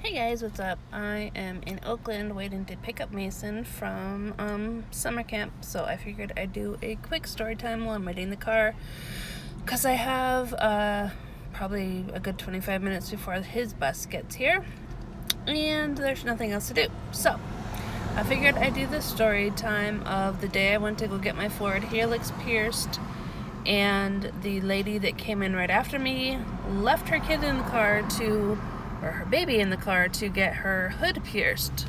Hey guys, what's up? I am in Oakland waiting to pick up Mason from summer camp, so I figured I'd do a quick story time while I'm waiting in the car because I have probably a good 25 minutes before his bus gets here and there's nothing else to do. So I figured I'd do the story time of the day I went to go get my forward helix pierced, and the lady that came in right after me left her kid in the car or her baby in the car to get her hood pierced.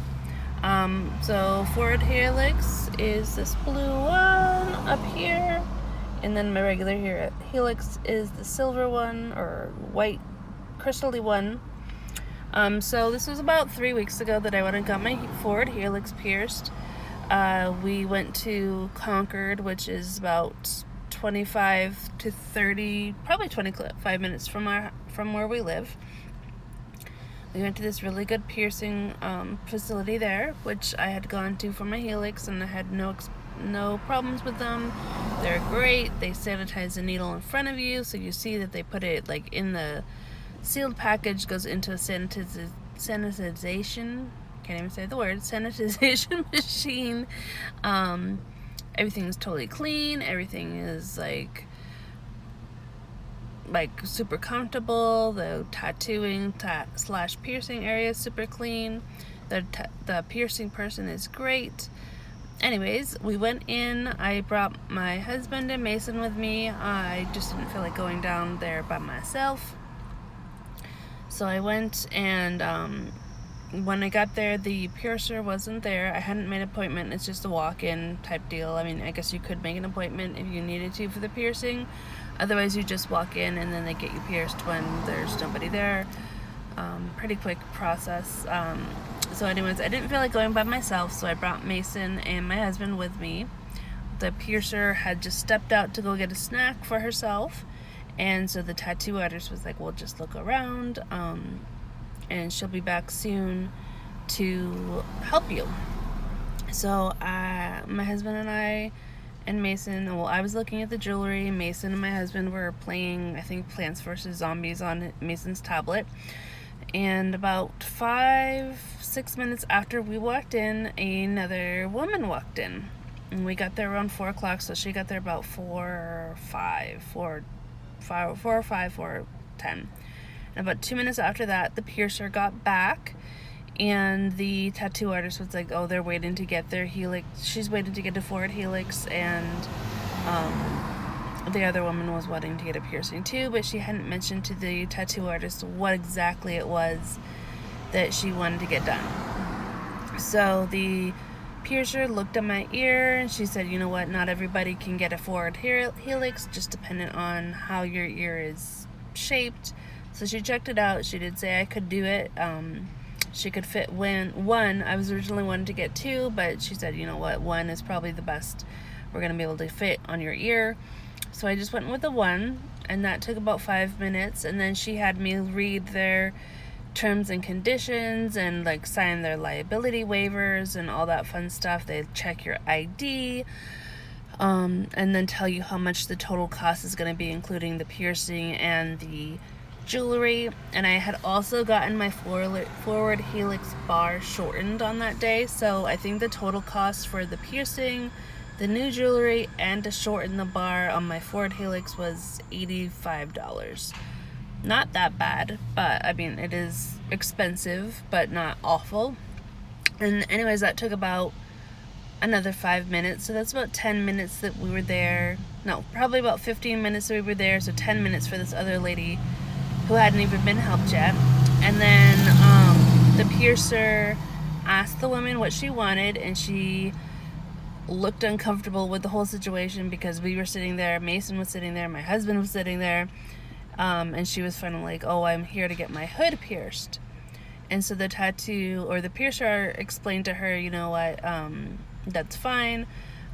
So forward helix is this blue one up here, and then my regular helix is the silver one or white crystally one. So this was about 3 weeks ago that I went and got my forward helix pierced. We went to Concord, which is about 25 to 30, probably 25 minutes from where we live. We went to this really good piercing facility there, which I had gone to for my helix, and I had no problems with them. They're great. They sanitize the needle in front of you, so you see that they put it like in the sealed package, goes into a sanitization, can't even say the word, sanitization machine. Everything is totally clean. Everything is like super comfortable. The tattooing slash piercing area is super clean. The piercing person is great. Anyways, we went in. I brought my husband and Mason with me. I just didn't feel like going down there by myself. So I went, and when I got there, the piercer wasn't there. I hadn't made an appointment. It's just a walk-in type deal. I mean, I guess you could make an appointment if you needed to for the piercing. Otherwise, you just walk in and then they get you pierced when there's nobody there. Pretty quick process. So anyways, I didn't feel like going by myself, so I brought Mason and my husband with me. The piercer had just stepped out to go get a snack for herself, and so the tattoo artist was like, "Well, just look around, and she'll be back soon to help you." So my husband and I and Mason, well, I was looking at the jewelry. Mason and my husband were playing, I think, Plants vs. Zombies on Mason's tablet. And about 5-6 minutes after we walked in, another woman walked in. And we got there around 4 o'clock, so she got there about 4:10. And about 2 minutes after that, the piercer got back, and the tattoo artist was like, "Oh, they're waiting to get their helix. She's waiting to get a forward helix," and the other woman was wanting to get a piercing too, but she hadn't mentioned to the tattoo artist what exactly it was that she wanted to get done. So the piercer looked at my ear, and she said, "You know what? Not everybody can get a forward helix, just dependent on how your ear is shaped." So she checked it out. She did say I could do it. She could fit one. I was originally wanting to get two, but she said, "You know what? One is probably the best we're going to be able to fit on your ear." So I just went with the one, and that took about 5 minutes. And then she had me read their terms and conditions and like sign their liability waivers and all that fun stuff. They check your ID, and then tell you how much the total cost is going to be, including the piercing and the jewelry. And I had also gotten my forward helix bar shortened on that day, so I think the total cost for the piercing, the new jewelry, and to shorten the bar on my forward helix was $85. Not that bad, but I mean, it is expensive, but not awful. And anyways, that took about another 5 minutes, so that's about 10 minutes that we were there. No, probably about 15 minutes that we were there, so 10 minutes for this other lady who hadn't even been helped yet. And then the piercer asked the woman what she wanted, and she looked uncomfortable with the whole situation because we were sitting there, Mason was sitting there, my husband was sitting there, and she was finally like, "Oh, I'm here to get my hood pierced." And so the piercer explained to her, "You know what, that's fine,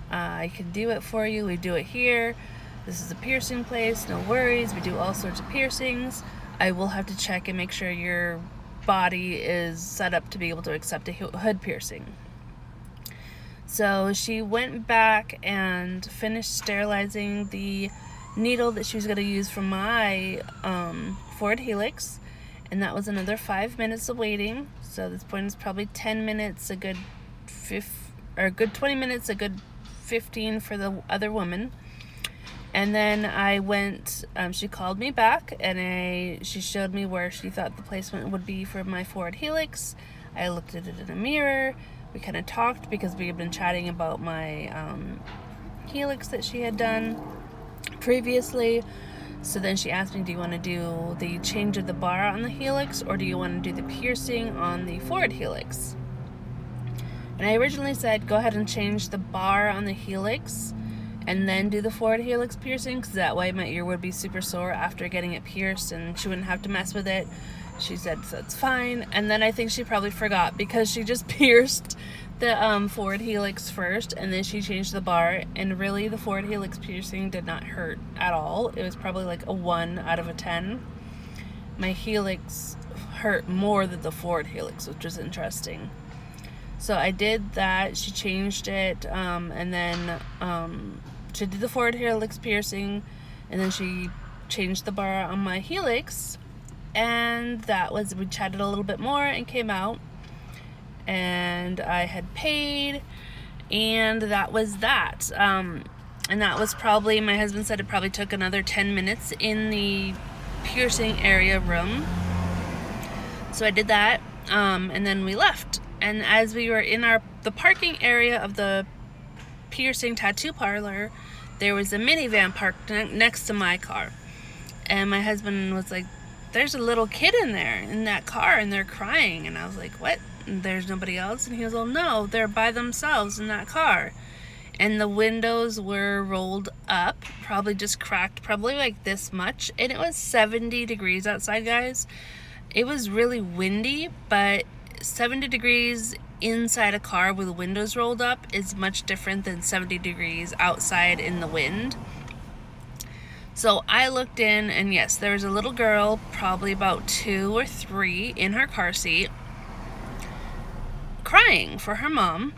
I can do it for you, we do it here, this is a piercing place, no worries, we do all sorts of piercings. I will have to check and make sure your body is set up to be able to accept a hood piercing." So she went back and finished sterilizing the needle that she was going to use for my forward helix, And that was another 5 minutes of waiting. So at this point it's probably 10 minutes, a good 20 minutes, a good 15 for the other woman. And then I went, she called me back, and she showed me where she thought the placement would be for my forward helix. I looked at it in a mirror. We kind of talked because we had been chatting about my helix that she had done previously. So then she asked me, do you want to do the change of the bar on the helix, or do you want to do the piercing on the forward helix? And I originally said, go ahead and change the bar on the helix and then do the forward helix piercing, because that way my ear would be super sore after getting it pierced and she wouldn't have to mess with it. She said, that's fine. And then I think she probably forgot, because she just pierced the forward helix first, and then she changed the bar, and really the forward helix piercing did not hurt at all. It was probably like a 1 out of a 10. My helix hurt more than the forward helix, which was interesting. So I did that. She changed it, and then she did the forward helix piercing, and then she changed the bar on my helix, and we chatted a little bit more and came out, and I had paid, and that was that. And that was probably, my husband said it probably took another 10 minutes in the piercing area room. So I did that, and then we left. And as we were in the parking area of the piercing tattoo parlor, there was a minivan parked next to my car. And my husband was like, there's a little kid in there, in that car, and they're crying. And I was like, what? There's nobody else? And he was like, no, they're by themselves in that car. And the windows were rolled up, probably just cracked, probably like this much. And it was 70 degrees outside, guys. It was really windy, but 70 degrees inside a car with the windows rolled up is much different than 70 degrees outside in the wind. So I looked in, and yes, there was a little girl, probably about 2 or 3, in her car seat, crying for her mom.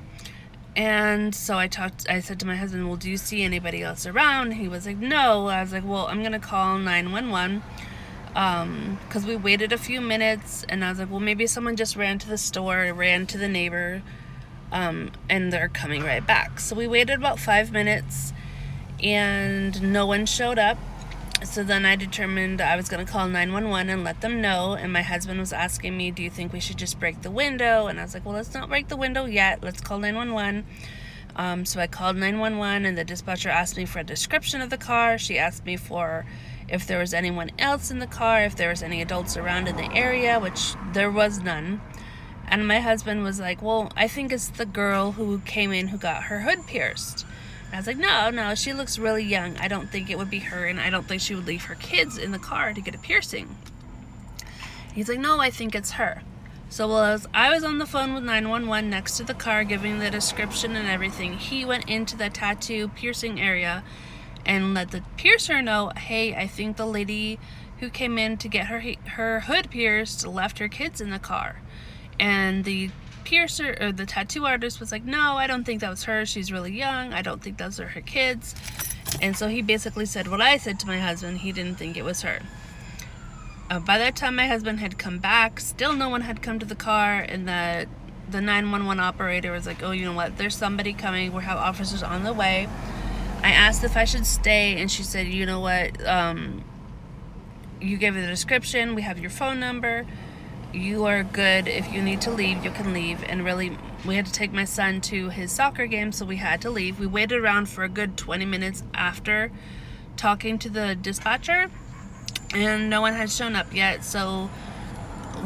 And so I said to my husband, well, do you see anybody else around? He was like, no. I was like, well, I'm gonna call 911. Because we waited a few minutes, and I was like, well, maybe someone just ran to the store, ran to the neighbor, and they're coming right back. So we waited about 5 minutes, and no one showed up. So then I determined I was going to call 911 and let them know. And my husband was asking me, do you think we should just break the window? And I was like, well, let's not break the window yet. Let's call 911. So I called 911, and the dispatcher asked me for a description of the car. She asked me for if there was anyone else in the car, if there was any adults around in the area, which there was none. And my husband was like, well, I think it's the girl who came in who got her hood pierced. And I was like, no, she looks really young. I don't think it would be her, and I don't think she would leave her kids in the car to get a piercing. He's like, no, I think it's her. So while I was on the phone with 911 next to the car giving the description and everything, he went into the tattoo piercing area and let the piercer know, hey, I think the lady who came in to get her hood pierced left her kids in the car. And the piercer, or the tattoo artist, was like, no, I don't think that was her. She's really young. I don't think those are her kids. And so he basically said what I said to my husband. He didn't think it was her. By that time, my husband had come back. Still no one had come to the car, and the 911 operator was like, oh, you know what? There's somebody coming. We have officers on the way. I asked if I should stay, and she said, you know what? You gave her the description. We have your phone number. You are good. If you need to leave, you can leave. And really, we had to take my son to his soccer game, so we had to leave. We waited around for a good 20 minutes after talking to the dispatcher, and no one had shown up yet. So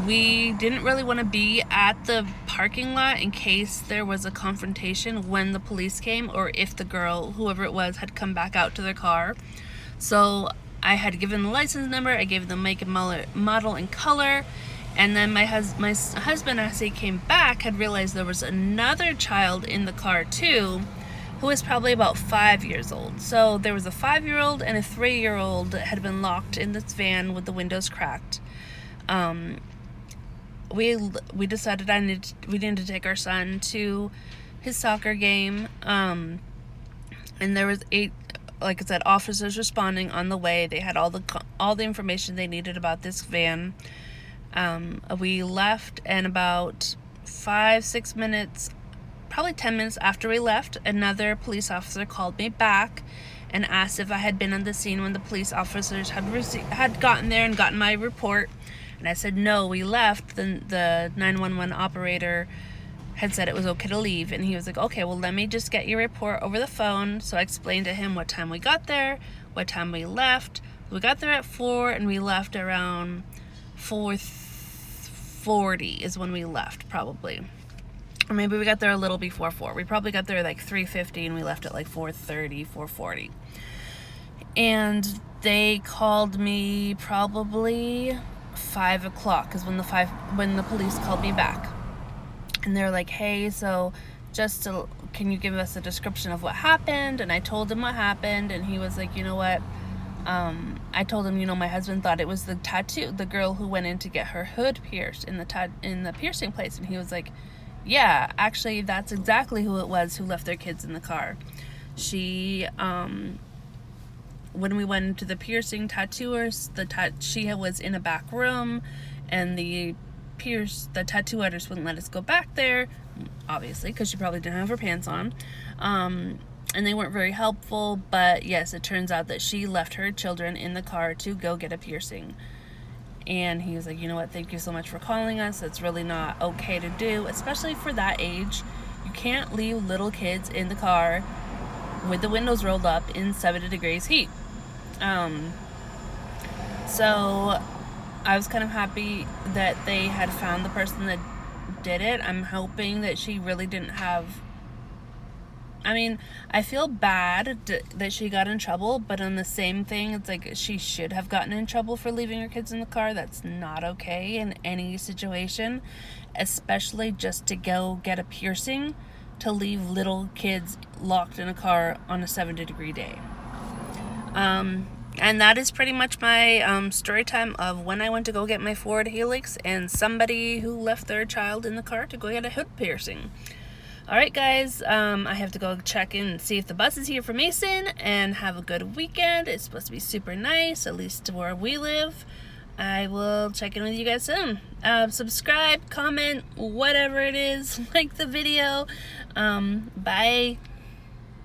we didn't really want to be at the parking lot in case there was a confrontation when the police came, or if the girl, whoever it was, had come back out to their car. So I had given the license number. I gave them make and model and color. And then my husband, as he came back, had realized there was another child in the car too, who was probably about 5 years old. So there was a 5-year-old and a 3-year-old that had been locked in this van with the windows cracked. We decided we needed to take our son to his soccer game. And there was 8, like I said, officers responding on the way. They had all the information they needed about this van. We left, and about 5-6 minutes, probably 10 minutes after we left, another police officer called me back and asked if I had been on the scene when the police officers had gotten there and gotten my report. And I said no, we left. The 911 operator had said it was okay to leave, and he was like, okay, well, let me just get your report over the phone. So I explained to him what time we got there, what time we left. We got there at 4 and we left around 4:40 is when we left, probably. Or maybe we got there a little before 4. We probably got there like 3:50 and we left at like 4:30, 4:40. And they called me probably 5 o'clock is when the police called me back. And they're like, hey, so can you give us a description of what happened? And I told him what happened, and he was like, you know what? I told him, my husband thought it was the girl who went in to get her hood pierced in the piercing place. And he was like, yeah, actually, that's exactly who it was who left their kids in the car. She, when we went into the piercing tattooers, she was in a back room, and the tattoo artist wouldn't let us go back there, obviously, because she probably didn't have her pants on. And they weren't very helpful, but yes, it turns out that she left her children in the car to go get a piercing. And he was like, you know what, thank you so much for calling us. It's really not okay to do, especially for that age. You can't leave little kids in the car with the windows rolled up in 70 degrees heat. So I was kind of happy that they had found the person that did it. I'm hoping that she really didn't have... I feel bad that she got in trouble, but on the same thing, it's like she should have gotten in trouble for leaving her kids in the car. That's not okay in any situation, especially just to go get a piercing, to leave little kids locked in a car on a 70-degree day. And that is pretty much my story time of when I went to go get my Ford Helix and somebody who left their child in the car to go get a hood piercing. Alright guys, I have to go check in and see if the bus is here for Mason, and have a good weekend. It's supposed to be super nice, at least where we live. I will check in with you guys soon. Subscribe, comment, whatever it is, like the video. Bye.